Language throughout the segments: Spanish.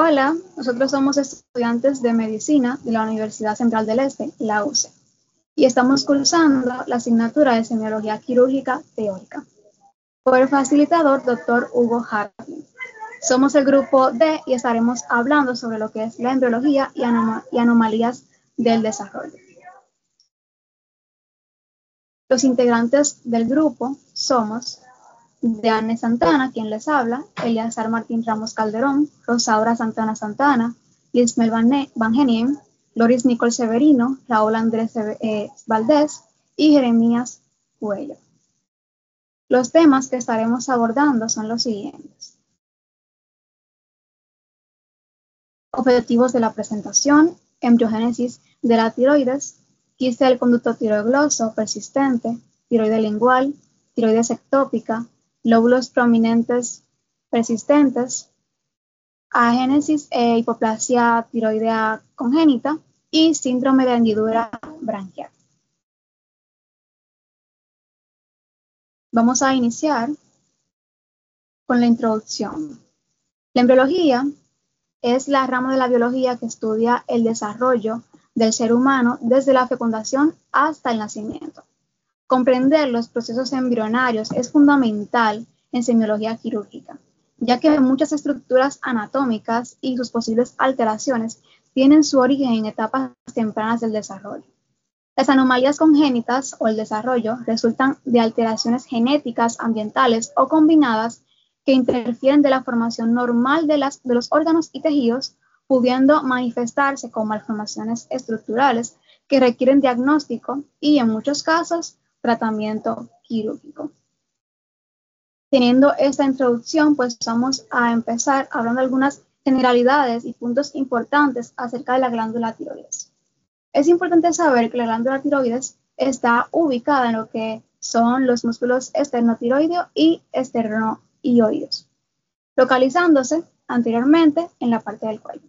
Hola, nosotros somos estudiantes de medicina de la Universidad Central del Este, la UCE, y estamos cursando la asignatura de semiología quirúrgica teórica por el facilitador Dr. Hugo Hartling. Somos el grupo D y estaremos hablando sobre lo que es la embriología y anomalías del desarrollo. Los integrantes del grupo somos Deanne Santana, quien les habla, Eleazar Martín Ramos Calderón, Rosaura Santana Santana, Lismel Van Genien, Loris Nicole Severino, Raúl Andrés Valdés y Jeremías Cuello. Los temas que estaremos abordando son los siguientes. Objetivos de la presentación, embriogénesis de la tiroides, quiste del conducto tiroigloso persistente, tiroide lingual, tiroides ectópica, lóbulos prominentes persistentes, agénesis e hipoplasia tiroidea congénita y síndrome de hendidura branquial. Vamos a iniciar con la introducción. La embriología es la rama de la biología que estudia el desarrollo del ser humano desde la fecundación hasta el nacimiento. Comprender los procesos embrionarios es fundamental en semiología quirúrgica, ya que muchas estructuras anatómicas y sus posibles alteraciones tienen su origen en etapas tempranas del desarrollo. Las anomalías congénitas o el desarrollo resultan de alteraciones genéticas, ambientales o combinadas que interfieren de la formación normal de los órganos y tejidos, pudiendo manifestarse con malformaciones estructurales que requieren diagnóstico y, en muchos casos, tratamiento quirúrgico. Teniendo esta introducción, pues vamos a empezar hablando de algunas generalidades y puntos importantes acerca de la glándula tiroides. Es importante saber que la glándula tiroides está ubicada en lo que son los músculos esternotiroideo y esternoioideos, localizándose anteriormente en la parte del cuello,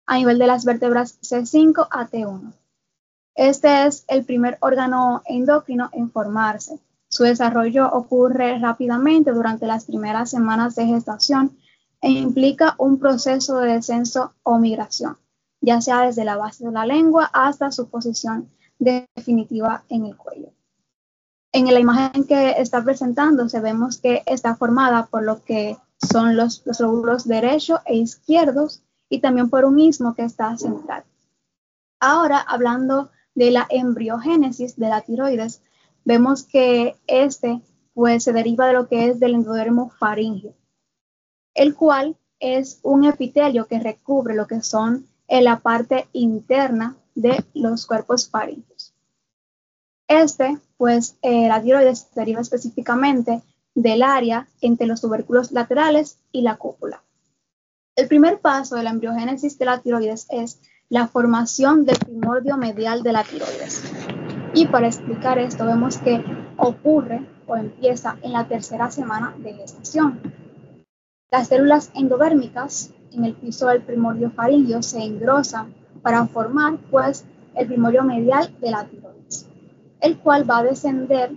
a nivel de las vértebras C5 a T1. Este es el primer órgano endocrino en formarse. Su desarrollo ocurre rápidamente durante las primeras semanas de gestación e implica un proceso de descenso o migración, ya sea desde la base de la lengua hasta su posición definitiva en el cuello. En la imagen que está presentándose vemos que está formada por lo que son los lóbulos derecho e izquierdos y también por un istmo que está central. Ahora, hablando de la embriogénesis de la tiroides, vemos que pues, se deriva de lo que es del endodermo faríngeo, el cual es un epitelio que recubre lo que son en la parte interna de los cuerpos faríngeos. Pues la tiroides se deriva específicamente del área entre los tubérculos laterales y la cúpula. El primer paso de la embriogénesis de la tiroides es la formación del primordio medial de la tiroides. Y para explicar esto vemos que ocurre o empieza en la tercera semana de gestación. Las células endodérmicas en el piso del primordio faríngeo se engrosan para formar pues el primordio medial de la tiroides, el cual va a descender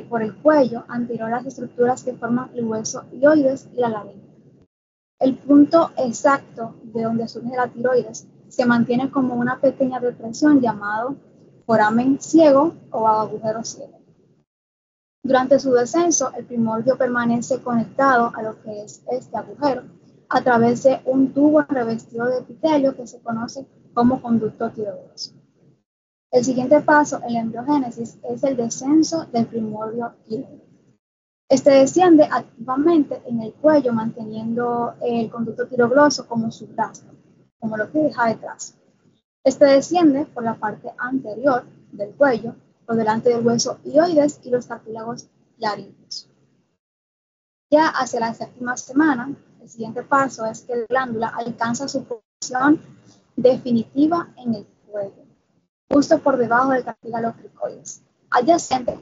por el cuello anterior a las estructuras que forman el hueso hioides y la laringe. El punto exacto de donde surge la tiroides se mantiene como una pequeña depresión llamado foramen ciego o agujero ciego. Durante su descenso, el primordio permanece conectado a lo que es este agujero a través de un tubo revestido de epitelio que se conoce como conducto tiroides. El siguiente paso en la embriogénesis es el descenso del primordio tiroides. Este desciende activamente en el cuello, manteniendo el conducto tirogloso como su rastro, como lo que deja detrás. Este desciende por la parte anterior del cuello, por delante del hueso hioides y los cartílagos laríngeos. Ya hacia la séptima semana, el siguiente paso es que la glándula alcanza su posición definitiva en el cuello, justo por debajo del cartílago cricoides, adyacente.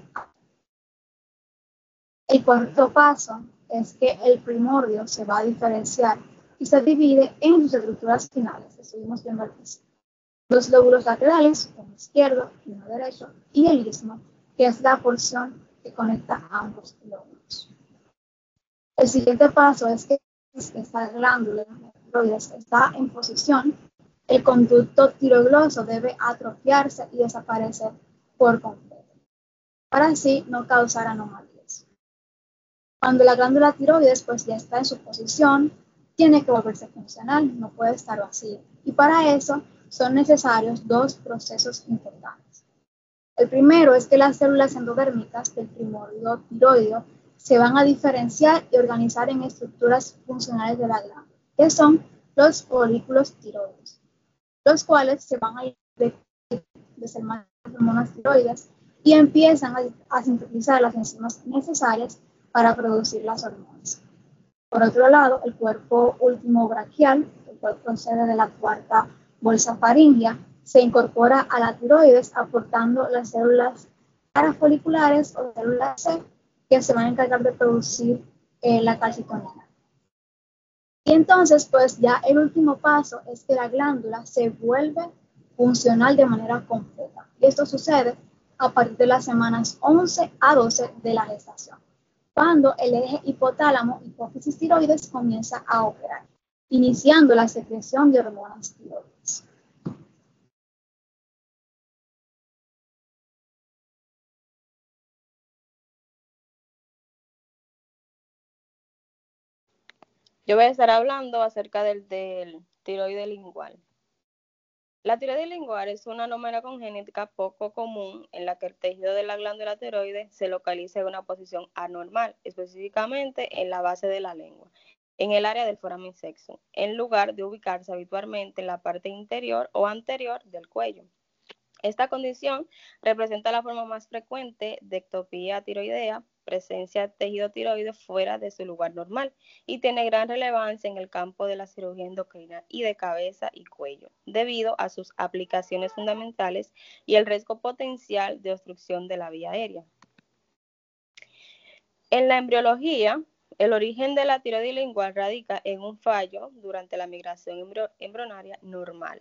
El cuarto paso es que el primordio se va a diferenciar y se divide en sus estructuras finales. Estuvimos viendo al principio. Los lóbulos laterales, uno izquierdo y uno derecho, y el istmo, que es la porción que conecta ambos lóbulos. El siguiente paso es que esta glándula tiroides está en posición, el conducto tiroglosado debe atrofiarse y desaparecer por completo, para así no causar anomalías. Cuando la glándula tiroides pues ya está en su posición, tiene que volverse funcional, no puede estar vacía. Y para eso son necesarios dos procesos importantes. El primero es que las células endodérmicas del primordio tiroideo se van a diferenciar y organizar en estructuras funcionales de la glándula, que son los folículos tiroides, los cuales se van a desencadenar hormonas tiroides y empiezan a sintetizar las enzimas necesarias para producir las hormonas. Por otro lado, el cuerpo último braquial, el cual procede de la cuarta bolsa faríngea, se incorpora a la tiroides aportando las células parafoliculares o células C que se van a encargar de producir la calcitonina. Y entonces, pues ya el último paso es que la glándula se vuelve funcional de manera completa. Y esto sucede a partir de las semanas 11 a 12 de la gestación, cuando el eje hipotálamo-hipófisis tiroides comienza a operar, iniciando la secreción de hormonas tiroides. Yo voy a estar hablando acerca del tiroide lingual. La tiroide lingual es una anomalía congénita poco común en la que el tejido de la glándula tiroides se localiza en una posición anormal, específicamente en la base de la lengua, en el área del foramen sexum, en lugar de ubicarse habitualmente en la parte interior o anterior del cuello. Esta condición representa la forma más frecuente de ectopía tiroidea, presencia de tejido tiroide fuera de su lugar normal, y tiene gran relevancia en el campo de la cirugía endocrina y de cabeza y cuello, debido a sus aplicaciones fundamentales y el riesgo potencial de obstrucción de la vía aérea. En la embriología, el origen de la tiroides lingual radica en un fallo durante la migración embrionaria normal.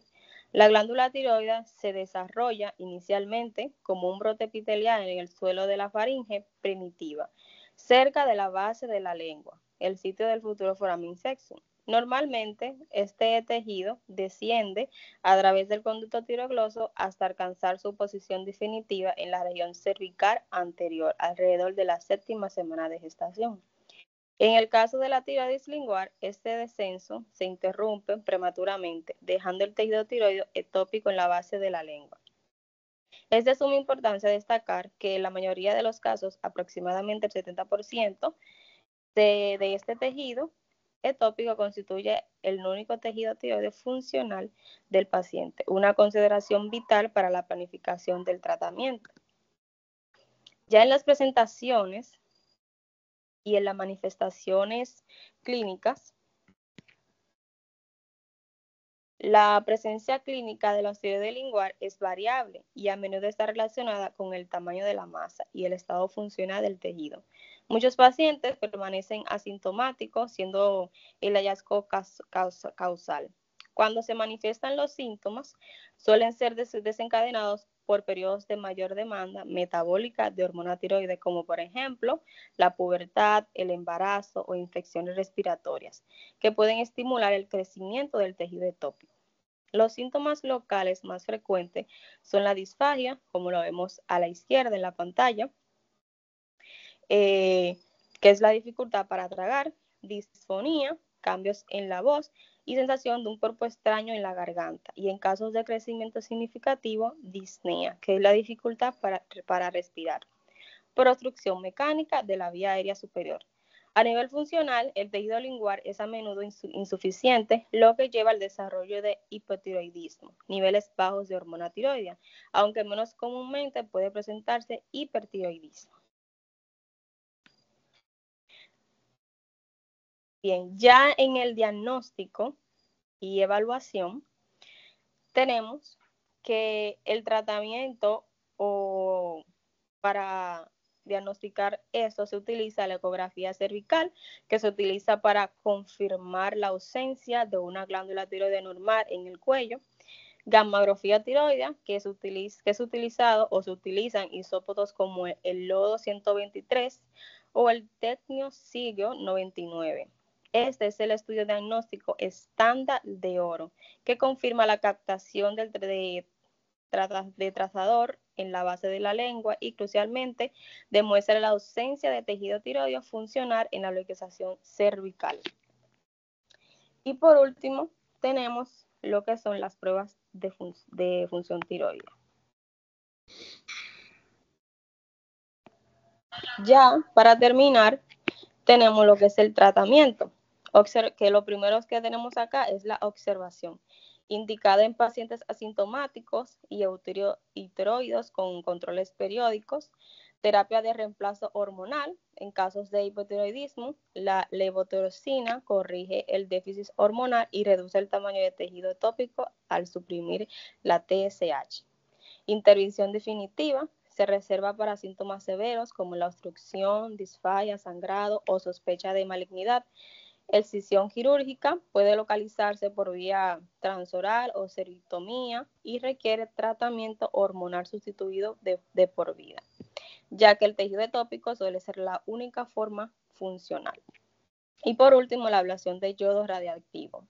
La glándula tiroidea se desarrolla inicialmente como un brote epitelial en el suelo de la faringe primitiva, cerca de la base de la lengua, el sitio del futuro foramen sexum. Normalmente, este tejido desciende a través del conducto tirogloso hasta alcanzar su posición definitiva en la región cervical anterior, alrededor de la 7ª semana de gestación. En el caso de la tiroides lingual, este descenso se interrumpe prematuramente, dejando el tejido tiroideo ectópico en la base de la lengua. Es de suma importancia destacar que en la mayoría de los casos, aproximadamente el 70% de este tejido ectópico constituye el único tejido tiroideo funcional del paciente, una consideración vital para la planificación del tratamiento. Ya en las presentaciones y en las manifestaciones clínicas, la presencia clínica de la tiroides lingual es variable y a menudo está relacionada con el tamaño de la masa y el estado funcional del tejido. Muchos pacientes permanecen asintomáticos, siendo el hallazgo causal. Cuando se manifiestan los síntomas, suelen ser desencadenados por periodos de mayor demanda metabólica de hormona tiroides, como por ejemplo la pubertad, el embarazo o infecciones respiratorias, que pueden estimular el crecimiento del tejido ectópico. Los síntomas locales más frecuentes son la disfagia, como lo vemos a la izquierda en la pantalla, que es la dificultad para tragar, disfonía, cambios en la voz y sensación de un cuerpo extraño en la garganta. Y en casos de crecimiento significativo, disnea, que es la dificultad para respirar. Por obstrucción mecánica de la vía aérea superior. A nivel funcional, el tejido lingual es a menudo insuficiente, lo que lleva al desarrollo de hipotiroidismo, niveles bajos de hormona tiroidea, aunque menos comúnmente puede presentarse hipertiroidismo. Bien, ya en el diagnóstico y evaluación, tenemos que el tratamiento o para diagnosticar esto se utiliza la ecografía cervical, que se utiliza para confirmar la ausencia de una glándula tiroidea normal en el cuello, gammagrafía tiroidea, que es utilizado o se utilizan isótopos como el lodo 123 o el tecnio sigio 99. Este es el estudio diagnóstico estándar de oro, que confirma la captación de trazador en la base de la lengua y, crucialmente, demuestra la ausencia de tejido tiroideo funcional en la localización cervical. Y por último, tenemos lo que son las pruebas de función tiroidea. Ya para terminar, tenemos lo que es el tratamiento, que lo primero que tenemos acá es la observación, indicada en pacientes asintomáticos y hipotiroides con controles periódicos, terapia de reemplazo hormonal. En casos de hipotiroidismo, la levotiroxina corrige el déficit hormonal y reduce el tamaño de tejido tópico al suprimir la TSH. Intervención definitiva se reserva para síntomas severos como la obstrucción, disfagia, sangrado o sospecha de malignidad. Excisión quirúrgica puede localizarse por vía transoral o cerectomía y requiere tratamiento hormonal sustituido de por vida, ya que el tejido tópico suele ser la única forma funcional. Y por último, la ablación de yodo radiactivo.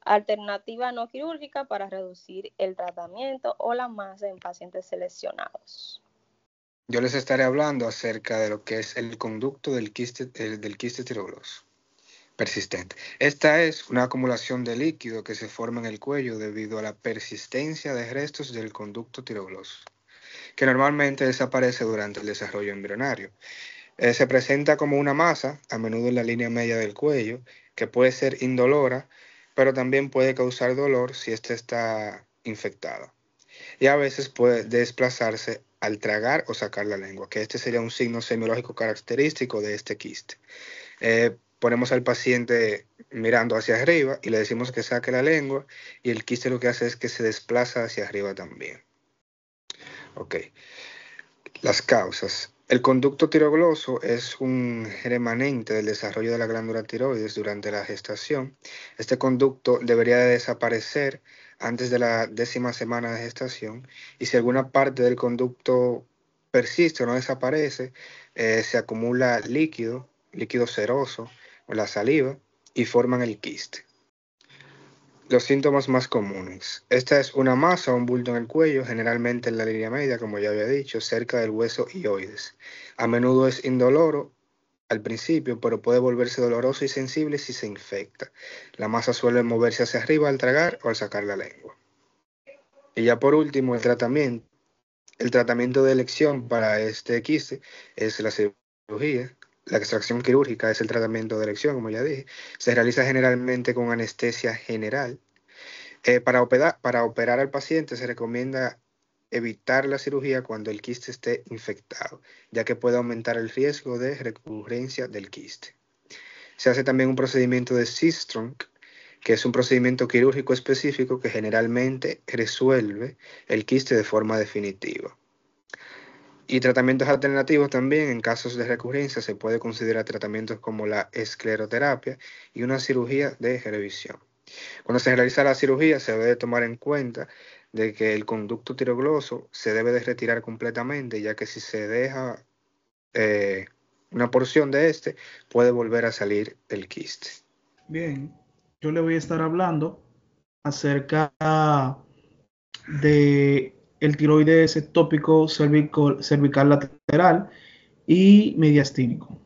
Alternativa no quirúrgica para reducir el tratamiento o la masa en pacientes seleccionados. Yo les estaré hablando acerca de lo que es el conducto del quiste tirogloso persistente. Esta es una acumulación de líquido que se forma en el cuello debido a la persistencia de restos del conducto tirogloso, que normalmente desaparece durante el desarrollo embrionario. Se presenta como una masa, a menudo en la línea media del cuello, que puede ser indolora, pero también puede causar dolor si ésta está infectada. Y a veces puede desplazarse al tragar o sacar la lengua, que este sería un signo semiológico característico de este quiste. Ponemos al paciente mirando hacia arriba y le decimos que saque la lengua, y el quiste lo que hace es que se desplaza hacia arriba también. Ok. Las causas. El conducto tirogloso es un remanente del desarrollo de la glándula tiroides durante la gestación. Este conducto debería de desaparecer antes de la 10ª semana de gestación, y si alguna parte del conducto persiste o no desaparece, se acumula líquido seroso o la saliva y forman el quiste. Los síntomas más comunes. Esta es una masa o un bulto en el cuello, generalmente en la línea media, como ya había dicho, cerca del hueso hioides. A menudo es indoloro al principio, pero puede volverse doloroso y sensible si se infecta. La masa suele moverse hacia arriba al tragar o al sacar la lengua. Y ya por último, el tratamiento. El tratamiento de elección para este quiste es la cirugía. La extracción quirúrgica es el tratamiento de elección, como ya dije. Se realiza generalmente con anestesia general. Para operar al paciente se recomienda evitar la cirugía cuando el quiste esté infectado, ya que puede aumentar el riesgo de recurrencia del quiste. Se hace también un procedimiento de Sistrunk, que es un procedimiento quirúrgico específico que generalmente resuelve el quiste de forma definitiva. Y tratamientos alternativos también, en casos de recurrencia, se puede considerar tratamientos como la escleroterapia y una cirugía de revisión. Cuando se realiza la cirugía, se debe tomar en cuenta de que el conducto tirogloso se debe de retirar completamente, ya que si se deja una porción de este, puede volver a salir el quiste. Bien, yo le voy a estar hablando acerca de el tiroides ectópico cervical lateral y mediastínico.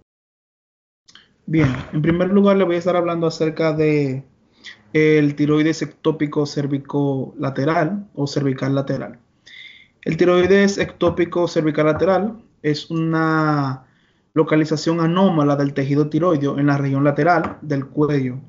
Bien, en primer lugar le voy a estar hablando acerca de el tiroides ectópico cervicolateral o cervical lateral. El tiroides ectópico cervical lateral es una localización anómala del tejido tiroideo en la región lateral del cuello,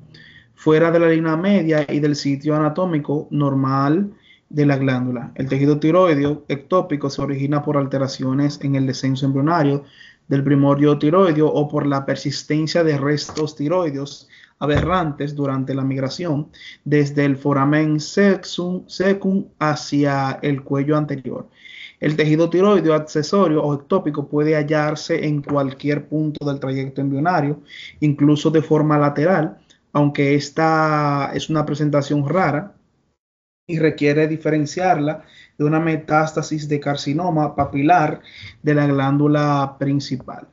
fuera de la línea media y del sitio anatómico normal de la glándula. El tejido tiroideo ectópico se origina por alteraciones en el descenso embrionario del primordio tiroideo o por la persistencia de restos tiroideos aberrantes durante la migración desde el foramen secum hacia el cuello anterior. El tejido tiroideo accesorio o ectópico puede hallarse en cualquier punto del trayecto embrionario, incluso de forma lateral, aunque esta es una presentación rara y requiere diferenciarla de una metástasis de carcinoma papilar de la glándula principal.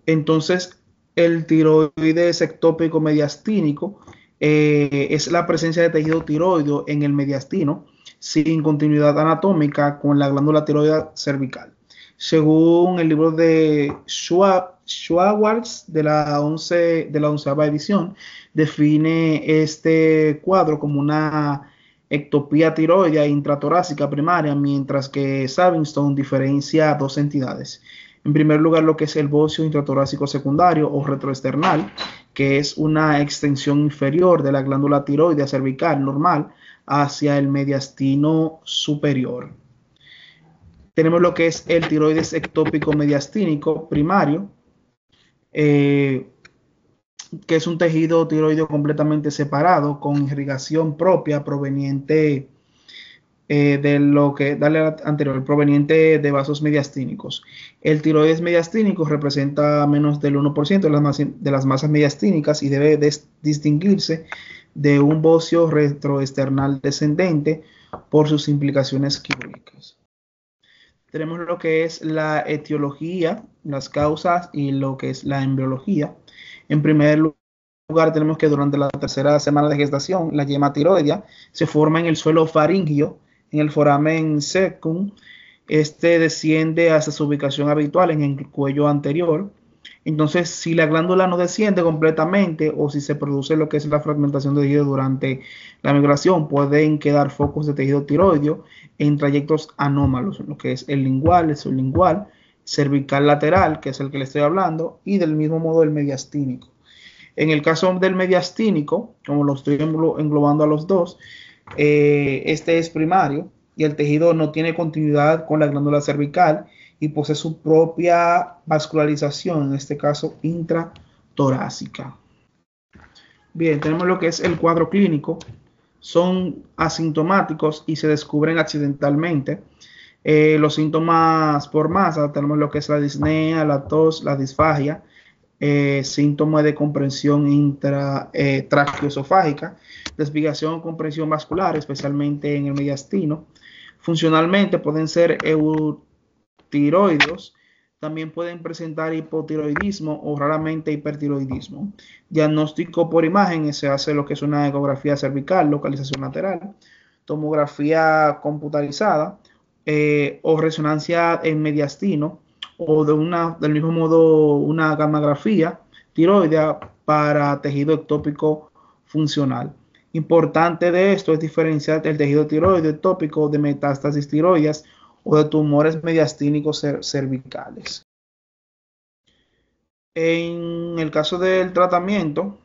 Entonces, el tiroides ectópico mediastínico. Es la presencia de tejido tiroideo en el mediastino sin continuidad anatómica con la glándula tiroidea cervical. Según el libro de Schwartz de la 11ª edición, define este cuadro como una ectopía tiroidea intratorácica primaria, mientras que Savingstone diferencia dos entidades. En primer lugar, lo que es el bocio intratorácico secundario o retroesternal, que es una extensión inferior de la glándula tiroidea cervical normal hacia el mediastino superior. Tenemos lo que es el tiroides ectópico mediastínico primario, que es un tejido tiroideo completamente separado con irrigación propia proveniente de lo que dale anterior, proveniente de vasos mediastínicos. El tiroides mediastínico representa menos del 1% de las masas mediastínicas y debe distinguirse de un bocio retroesternal descendente por sus implicaciones quirúrgicas. Tenemos lo que es la etiología, las causas y lo que es la embriología. En primer lugar, tenemos que durante la tercera semana de gestación, la yema tiroidea se forma en el suelo faríngeo, en el foramen secum. Este desciende hasta su ubicación habitual en el cuello anterior. Entonces, si la glándula no desciende completamente o si se produce lo que es la fragmentación de tejido durante la migración, pueden quedar focos de tejido tiroideo en trayectos anómalos, lo que es el lingual, el sublingual, cervical lateral, que es el que le estoy hablando, y del mismo modo el mediastínico. En el caso del mediastínico, como lo estoy englobando a los dos, este es primario y el tejido no tiene continuidad con la glándula cervical y posee su propia vascularización, en este caso intratorácica. Bien, tenemos lo que es el cuadro clínico. Son asintomáticos y se descubren accidentalmente. Los síntomas por masa, tenemos lo que es la disnea, la tos, la disfagia, síntomas de comprensión traqueoesofágica, desviación o comprensión vascular, especialmente en el mediastino. Funcionalmente pueden ser eutiroideos, también pueden presentar hipotiroidismo o raramente hipertiroidismo. Diagnóstico por imagen, se hace lo que es una ecografía cervical, localización lateral, tomografía computarizada o resonancia en mediastino o del mismo modo una gammagrafía tiroidea para tejido ectópico funcional. Importante de esto es diferenciar el tejido tiroideo ectópico de metástasis tiroideas o de tumores mediastínicos cervicales. En el caso del tratamiento,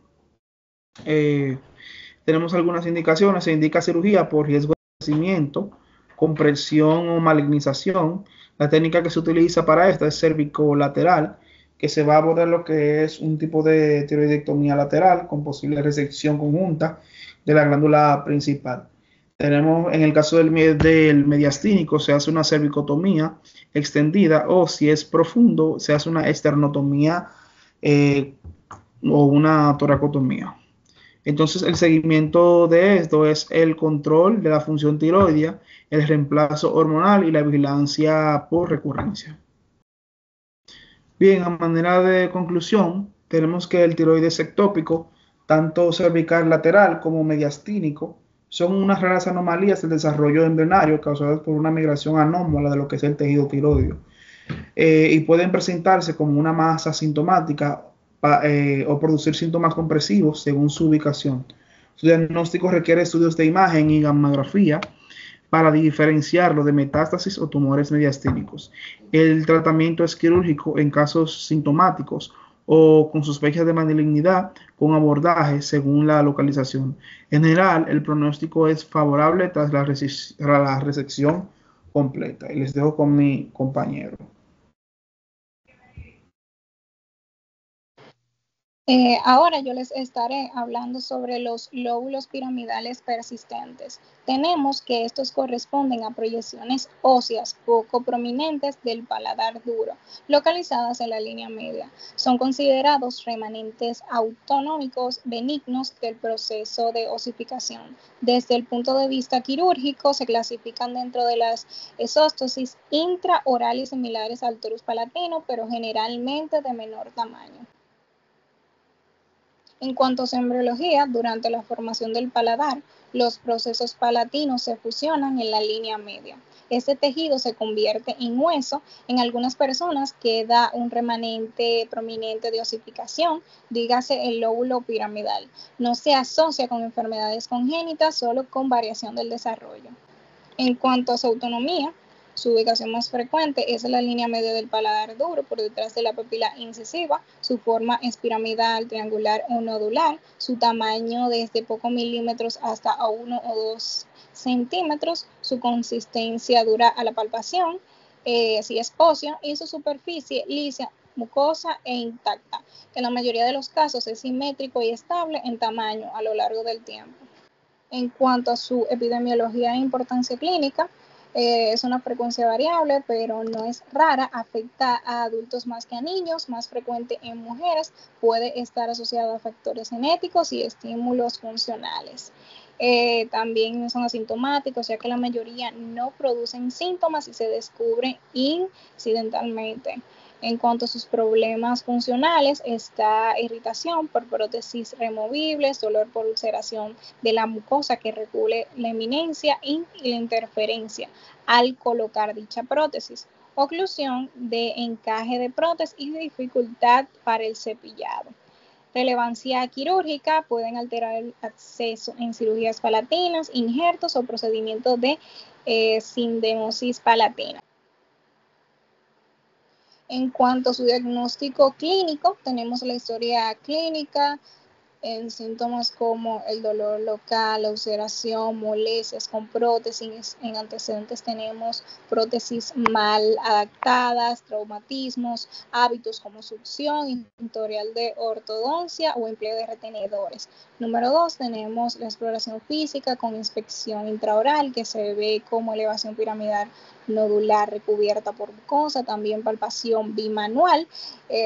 tenemos algunas indicaciones. Se indica cirugía por riesgo de crecimiento, compresión o malignización. La técnica que se utiliza para esta es cervicolateral, que se va a abordar lo que es un tipo de tiroidectomía lateral con posible resección conjunta de la glándula principal. Tenemos, en el caso del mediastínico, se hace una cervicotomía extendida o si es profundo, se hace una esternotomía o una toracotomía. Entonces, el seguimiento de esto es el control de la función tiroidea, el reemplazo hormonal y la vigilancia por recurrencia. Bien, a manera de conclusión, tenemos que el tiroides ectópico, tanto cervical lateral como mediastínico, son unas raras anomalías del desarrollo embrionario causadas por una migración anómala de lo que es el tejido tiroideo. Y pueden presentarse como una masa sintomática o producir síntomas compresivos según su ubicación. Su diagnóstico requiere estudios de imagen y gammagrafía para diferenciarlo de metástasis o tumores mediastínicos. El tratamiento es quirúrgico en casos sintomáticos o con sospechas de malignidad con abordaje según la localización. En general, el pronóstico es favorable tras la resección completa. Y les dejo con mi compañero. Ahora yo les estaré hablando sobre los lóbulos piramidales persistentes. Tenemos que estos corresponden a proyecciones óseas poco prominentes del paladar duro, localizadas en la línea media. Son considerados remanentes autonómicos benignos del proceso de osificación. Desde el punto de vista quirúrgico, se clasifican dentro de las esóstosis intraorales similares al torus palatino, pero generalmente de menor tamaño. En cuanto a su embriología, durante la formación del paladar, los procesos palatinos se fusionan en la línea media. Este tejido se convierte en hueso. En algunas personas queda un remanente prominente de osificación, dígase el lóbulo piramidal. No se asocia con enfermedades congénitas, solo con variación del desarrollo. En cuanto a su autonomía, su ubicación más frecuente es la línea media del paladar duro, por detrás de la papila incisiva. Su forma es piramidal, triangular o nodular. Su tamaño desde pocos milímetros hasta a 1 o 2 centímetros. Su consistencia dura a la palpación, si es ósea, y su superficie lisa, mucosa e intacta. En la mayoría de los casos es simétrico y estable en tamaño a lo largo del tiempo. En cuanto a su epidemiología e importancia clínica, es una frecuencia variable, pero no es rara, afecta a adultos más que a niños, más frecuente en mujeres, puede estar asociado a factores genéticos y estímulos funcionales. También son asintomáticos, ya que la mayoría no producen síntomas y se descubren incidentalmente. En cuanto a sus problemas funcionales, está irritación por prótesis removibles, dolor por ulceración de la mucosa que regule la eminencia y la interferencia al colocar dicha prótesis, oclusión de encaje de prótesis y dificultad para el cepillado. Relevancia quirúrgica, pueden alterar el acceso en cirugías palatinas, injertos o procedimientos de sindenosis palatina. En cuanto a su diagnóstico clínico, tenemos la historia clínica en síntomas como el dolor local, la ulceración, molestias con prótesis. En antecedentes tenemos prótesis mal adaptadas, traumatismos, hábitos como succión, historial de ortodoncia o empleo de retenedores. Número 2, tenemos la exploración física con inspección intraoral, que se ve como elevación piramidal nodular recubierta por mucosa, también palpación bimanual,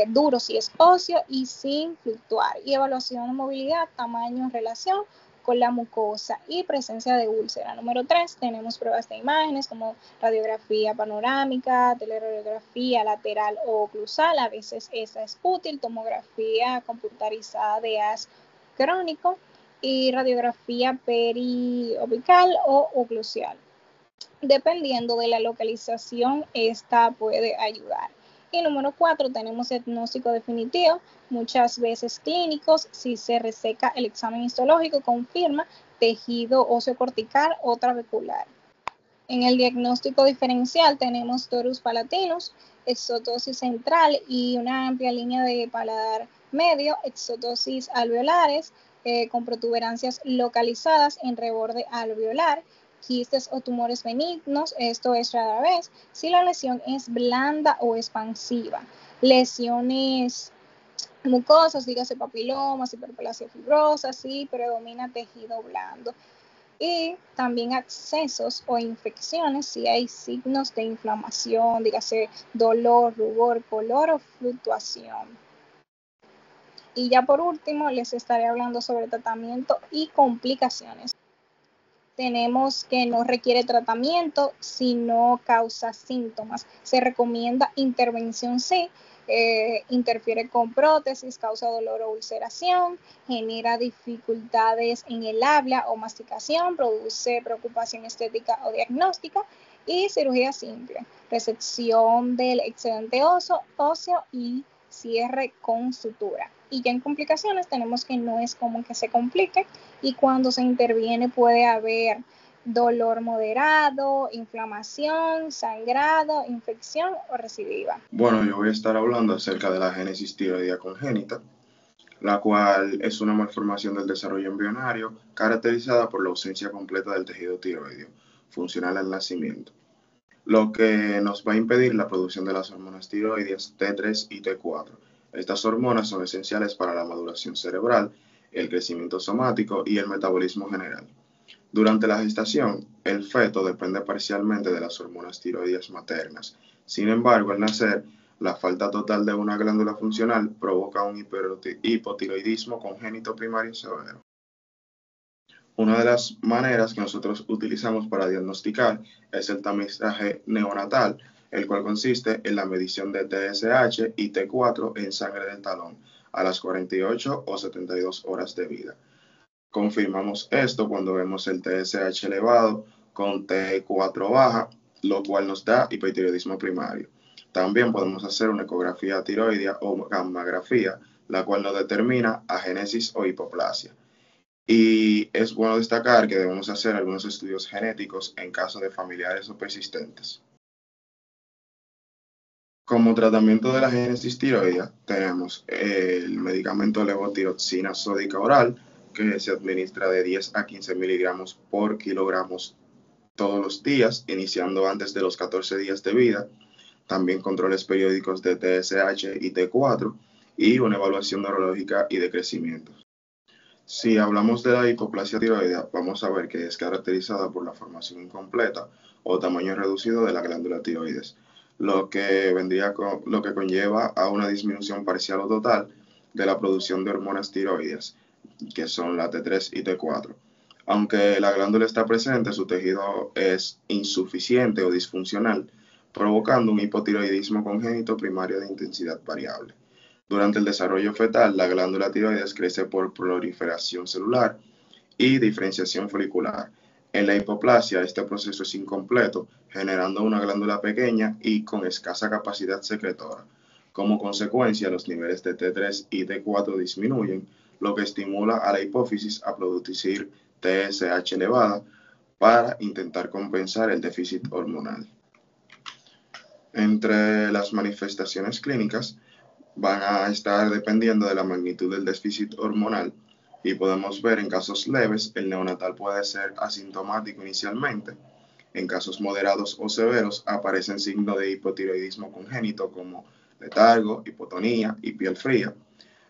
duro si es óseo y sin fluctuar, y evaluación de movilidad, tamaño en relación con la mucosa y presencia de úlcera. Número 3, tenemos pruebas de imágenes como radiografía panorámica, teleradiografía lateral o oclusal, a veces esta es útil, tomografía computarizada de haz crónico y radiografía periorbital o oclusal. Dependiendo de la localización, esta puede ayudar. Y número 4, tenemos diagnóstico definitivo, muchas veces clínicos. Si se reseca el examen histológico, confirma tejido óseo cortical o trabecular. En el diagnóstico diferencial tenemos torus palatinus, exotosis central y una amplia línea de paladar medio, exotosis alveolares con protuberancias localizadas en reborde alveolar, quistes o tumores benignos, esto es rara vez, si la lesión es blanda o expansiva. Lesiones mucosas, dígase papilomas, hiperplasia fibrosa, sí, predomina tejido blando. Y también accesos o infecciones si hay signos de inflamación, dígase dolor, rubor, color o fluctuación. Y ya por último les estaré hablando sobre tratamiento y complicaciones. Tenemos que no requiere tratamiento si no causa síntomas. Se recomienda intervención sí. Interfiere con prótesis, causa dolor o ulceración, genera dificultades en el habla o masticación, produce preocupación estética o diagnóstica y cirugía simple, resección del excedente óseo y cierre con sutura. Y ya en complicaciones tenemos que no es común que se complique y cuando se interviene puede haber dolor moderado, inflamación, sangrado, infección o recidiva. Bueno, yo voy a estar hablando acerca de la génesis tiroidea congénita, la cual es una malformación del desarrollo embrionario caracterizada por la ausencia completa del tejido tiroideo, funcional al nacimiento, lo que nos va a impedir la producción de las hormonas tiroideas T3 y T4. Estas hormonas son esenciales para la maduración cerebral, el crecimiento somático y el metabolismo general. Durante la gestación, el feto depende parcialmente de las hormonas tiroideas maternas. Sin embargo, al nacer, la falta total de una glándula funcional provoca un hipotiroidismo congénito primario severo. Una de las maneras que nosotros utilizamos para diagnosticar es el tamizaje neonatal, el cual consiste en la medición de TSH y T4 en sangre del talón, a las 48 o 72 horas de vida. Confirmamos esto cuando vemos el TSH elevado con T4 baja, lo cual nos da hipotiroidismo primario. También podemos hacer una ecografía tiroidea o gammagrafía, la cual nos determina agénesis o hipoplasia. Y es bueno destacar que debemos hacer algunos estudios genéticos en caso de familiares o persistentes. Como tratamiento de la agénesis tiroidea, tenemos el medicamento levotiroxina sódica oral, que se administra de 10 a 15 miligramos por kilogramos todos los días, iniciando antes de los 14 días de vida. También controles periódicos de TSH y T4 y una evaluación neurológica y de crecimiento. Si hablamos de la hipoplasia tiroidea, vamos a ver que es caracterizada por la formación incompleta o tamaño reducido de la glándula tiroides, lo que conlleva a una disminución parcial o total de la producción de hormonas tiroides, que son la T3 y T4. Aunque la glándula está presente, su tejido es insuficiente o disfuncional, provocando un hipotiroidismo congénito primario de intensidad variable. Durante el desarrollo fetal, la glándula tiroides crece por proliferación celular y diferenciación folicular. En la hipoplasia, este proceso es incompleto, generando una glándula pequeña y con escasa capacidad secretora. Como consecuencia, los niveles de T3 y T4 disminuyen, lo que estimula a la hipófisis a producir TSH elevada para intentar compensar el déficit hormonal. Entre las manifestaciones clínicas van a estar dependiendo de la magnitud del déficit hormonal y podemos ver en casos leves el neonatal puede ser asintomático inicialmente. En casos moderados o severos aparecen signos de hipotiroidismo congénito como letargo, hipotonía y piel fría,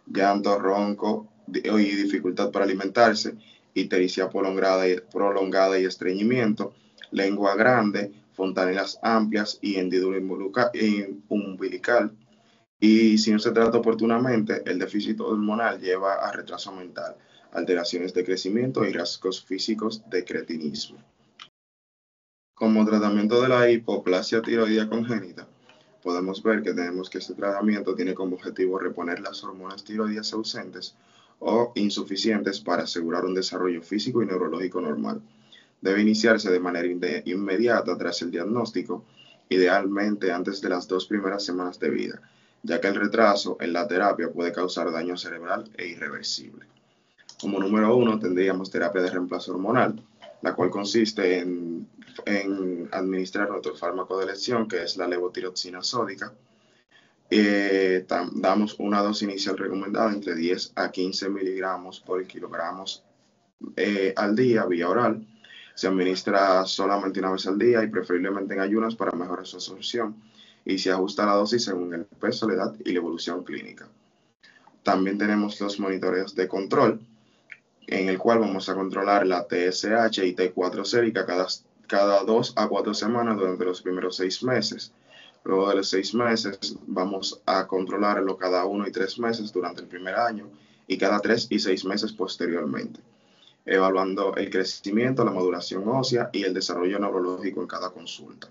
llanto, ronco y dificultad para alimentarse, ictericia prolongada y estreñimiento, lengua grande, fontanelas amplias y hendidura umbilical. Y si no se trata oportunamente, el déficit hormonal lleva a retraso mental, alteraciones de crecimiento y rasgos físicos de cretinismo. Como tratamiento de la hipoplasia tiroidea congénita, podemos ver que tenemos que este tratamiento tiene como objetivo reponer las hormonas tiroideas ausentes o insuficientes para asegurar un desarrollo físico y neurológico normal. Debe iniciarse de manera inmediata tras el diagnóstico, idealmente antes de las 2 primeras semanas de vida, ya que el retraso en la terapia puede causar daño cerebral e irreversible. Como número 1 tendríamos terapia de reemplazo hormonal, la cual consiste en administrar nuestro fármaco de elección, que es la levotiroxina sódica. Damos una dosis inicial recomendada entre 10 a 15 miligramos por kilogramos al día, vía oral. Se administra solamente una vez al día y preferiblemente en ayunas para mejorar su absorción, y se ajusta la dosis según el peso, la edad y la evolución clínica. También tenemos los monitoreos de control, en el cual vamos a controlar la TSH y T4 sérica cada 2 a 4 semanas durante los primeros 6 meses. Luego de los 6 meses vamos a controlarlo cada 1 y 3 meses durante el primer año y cada 3 y 6 meses posteriormente, evaluando el crecimiento, la maduración ósea y el desarrollo neurológico en cada consulta.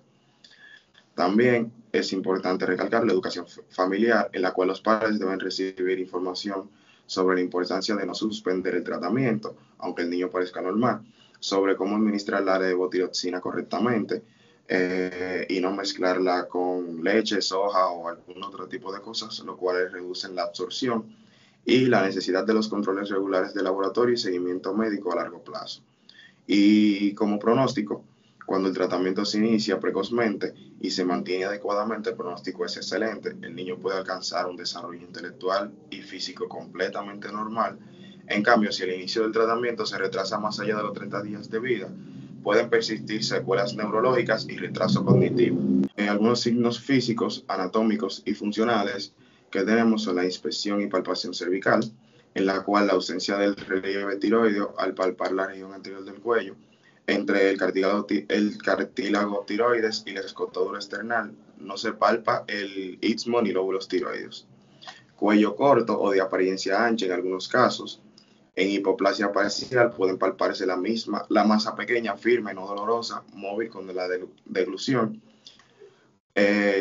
También es importante recalcar la educación familiar, en la cual los padres deben recibir información sobre la importancia de no suspender el tratamiento, aunque el niño parezca normal, sobre cómo administrar la levotiroxina correctamente y no mezclarla con leche, soja o algún otro tipo de cosas, lo cual reducen la absorción y la necesidad de los controles regulares de laboratorio y seguimiento médico a largo plazo. Y como pronóstico, cuando el tratamiento se inicia precozmente y se mantiene adecuadamente, el pronóstico es excelente. El niño puede alcanzar un desarrollo intelectual y físico completamente normal. En cambio, si el inicio del tratamiento se retrasa más allá de los 30 días de vida, pueden persistir secuelas neurológicas y retraso cognitivo. Algunos signos físicos, anatómicos y funcionales que tenemos son la inspección y palpación cervical, en la cual la ausencia del relieve tiroideo al palpar la región anterior del cuello, entre el cartílago tiroides y la escotadura external, no se palpa el istmo ni lóbulos tiroideos. Cuello corto o de apariencia ancha en algunos casos. En hipoplasia parcial pueden palparse la masa pequeña, firme, no dolorosa, móvil con la deglución.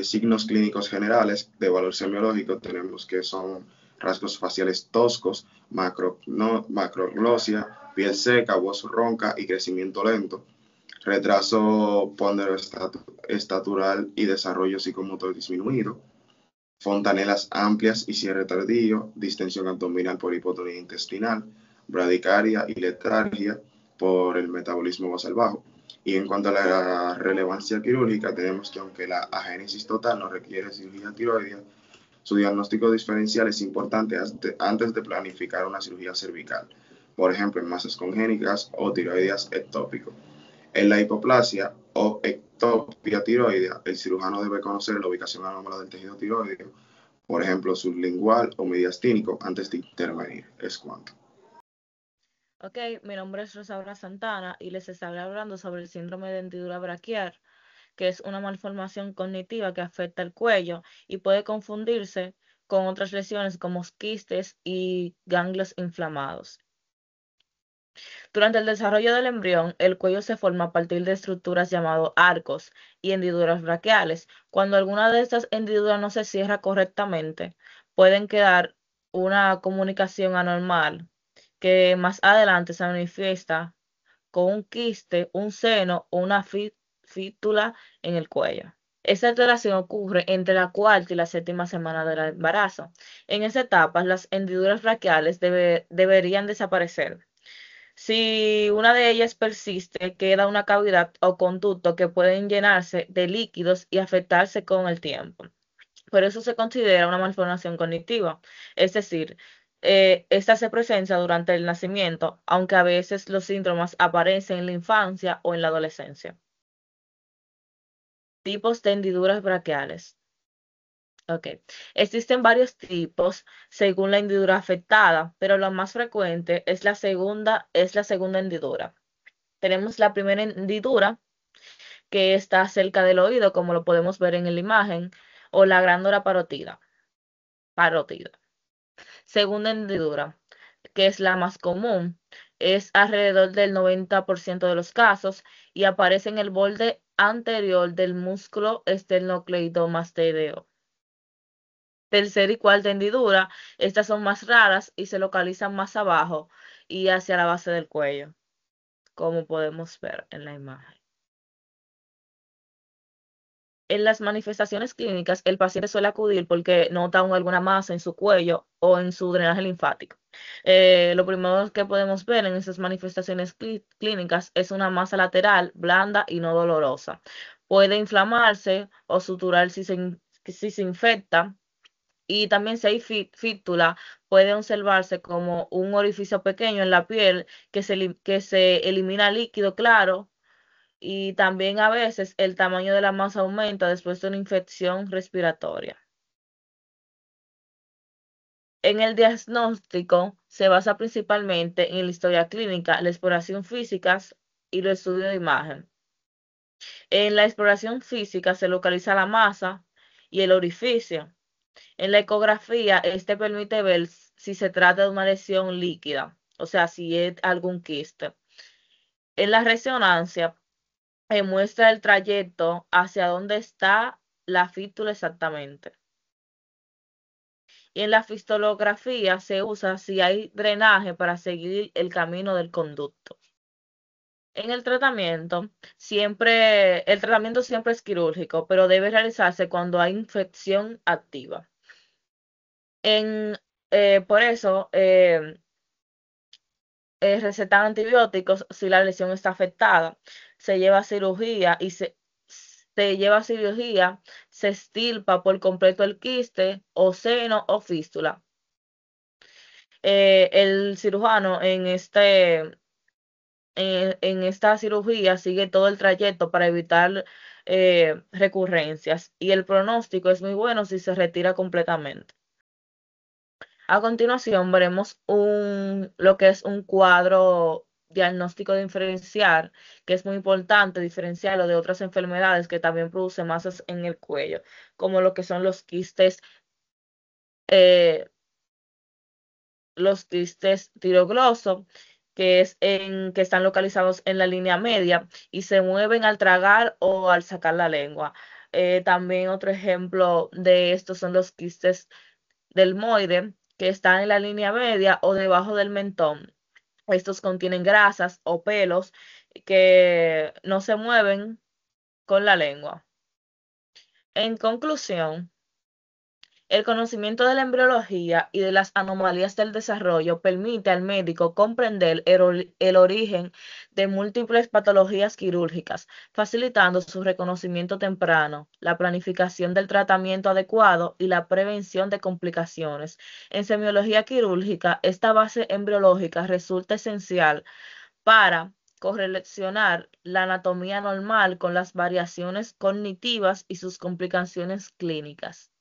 Signos clínicos generales de valor semiológico tenemos que son rasgos faciales toscos, macroglosia, piel seca, voz ronca y crecimiento lento, retraso ponderoestatural y desarrollo psicomotor disminuido, fontanelas amplias y cierre tardío, distensión abdominal por hipotonía intestinal, bradicardia y letargia por el metabolismo basal bajo. Y en cuanto a la relevancia quirúrgica, tenemos que aunque la agénesis total no requiere cirugía tiroidea, su diagnóstico diferencial es importante antes de planificar una cirugía cervical, por ejemplo en masas congénitas o tiroideas ectópico. En la hipoplasia o ectopia tiroidea, el cirujano debe conocer la ubicación anómala del tejido tiroideo, por ejemplo sublingual o mediastínico, antes de intervenir. Es cuanto. Ok, mi nombre es Rosaura Santana y les estaré hablando sobre el síndrome de hendidura braquial, que es una malformación cognitiva que afecta el cuello y puede confundirse con otras lesiones como quistes y ganglios inflamados. Durante el desarrollo del embrión, el cuello se forma a partir de estructuras llamadas arcos y hendiduras braquiales. Cuando alguna de estas hendiduras no se cierra correctamente, pueden quedar una comunicación anormal que más adelante se manifiesta con un quiste, un seno o una fístula en el cuello. Esta alteración ocurre entre la cuarta y la séptima semana del embarazo. En esa etapa, las hendiduras braquiales deberían desaparecer. Si una de ellas persiste, queda una cavidad o conducto que pueden llenarse de líquidos y afectarse con el tiempo. Por eso se considera una malformación cognitiva. Es decir, esta se presenta durante el nacimiento, aunque a veces los síntomas aparecen en la infancia o en la adolescencia. Tipos de hendiduras braquiales. Ok. Existen varios tipos según la hendidura afectada, pero la más frecuente es la segunda hendidura. Tenemos la primera hendidura, que está cerca del oído, como lo podemos ver en la imagen, o la glándula parótida. Segunda hendidura, que es la más común, es alrededor del 90% de los casos y aparece en el borde anterior del músculo esternocleidomastoideo. Tercera y cuarta hendidura, estas son más raras y se localizan más abajo y hacia la base del cuello, como podemos ver en la imagen. En las manifestaciones clínicas, el paciente suele acudir porque nota alguna masa en su cuello o en su drenaje linfático. Lo primero que podemos ver en esas manifestaciones clínicas es una masa lateral, blanda y no dolorosa. Puede inflamarse o suturar si se infecta. Y también si hay fístula, puede observarse como un orificio pequeño en la piel que se elimina líquido claro, y también a veces el tamaño de la masa aumenta después de una infección respiratoria. En el diagnóstico se basa principalmente en la historia clínica, la exploración física y los estudios de imagen. En la exploración física se localiza la masa y el orificio. En la ecografía, este permite ver si se trata de una lesión líquida, o sea, si es algún quiste. En la resonancia, muestra el trayecto hacia dónde está la fístula exactamente. Y en la fistolografía se usa si hay drenaje para seguir el camino del conducto. En el tratamiento siempre es quirúrgico, pero debe realizarse cuando hay infección activa. Por eso recetan antibióticos si la lesión está afectada. Se lleva a cirugía y se lleva a cirugía, se extirpa por completo el quiste o seno o fístula. El cirujano en esta cirugía sigue todo el trayecto para evitar recurrencias y el pronóstico es muy bueno si se retira completamente. A continuación veremos lo que es un cuadro diagnóstico diferencial, que es muy importante diferenciarlo de otras enfermedades que también producen masas en el cuello, como lo que son eh, los quistes tiroglosos, que están localizados en la línea media y se mueven al tragar o al sacar la lengua. También otro ejemplo de estos son los quistes delmoides, que están en la línea media o debajo del mentón. Estos contienen grasas o pelos que no se mueven con la lengua. En conclusión, el conocimiento de la embriología y de las anomalías del desarrollo permite al médico comprender el origen de múltiples patologías quirúrgicas, facilitando su reconocimiento temprano, la planificación del tratamiento adecuado y la prevención de complicaciones. En semiología quirúrgica, esta base embriológica resulta esencial para correlacionar la anatomía normal con las variaciones cognitivas y sus complicaciones clínicas.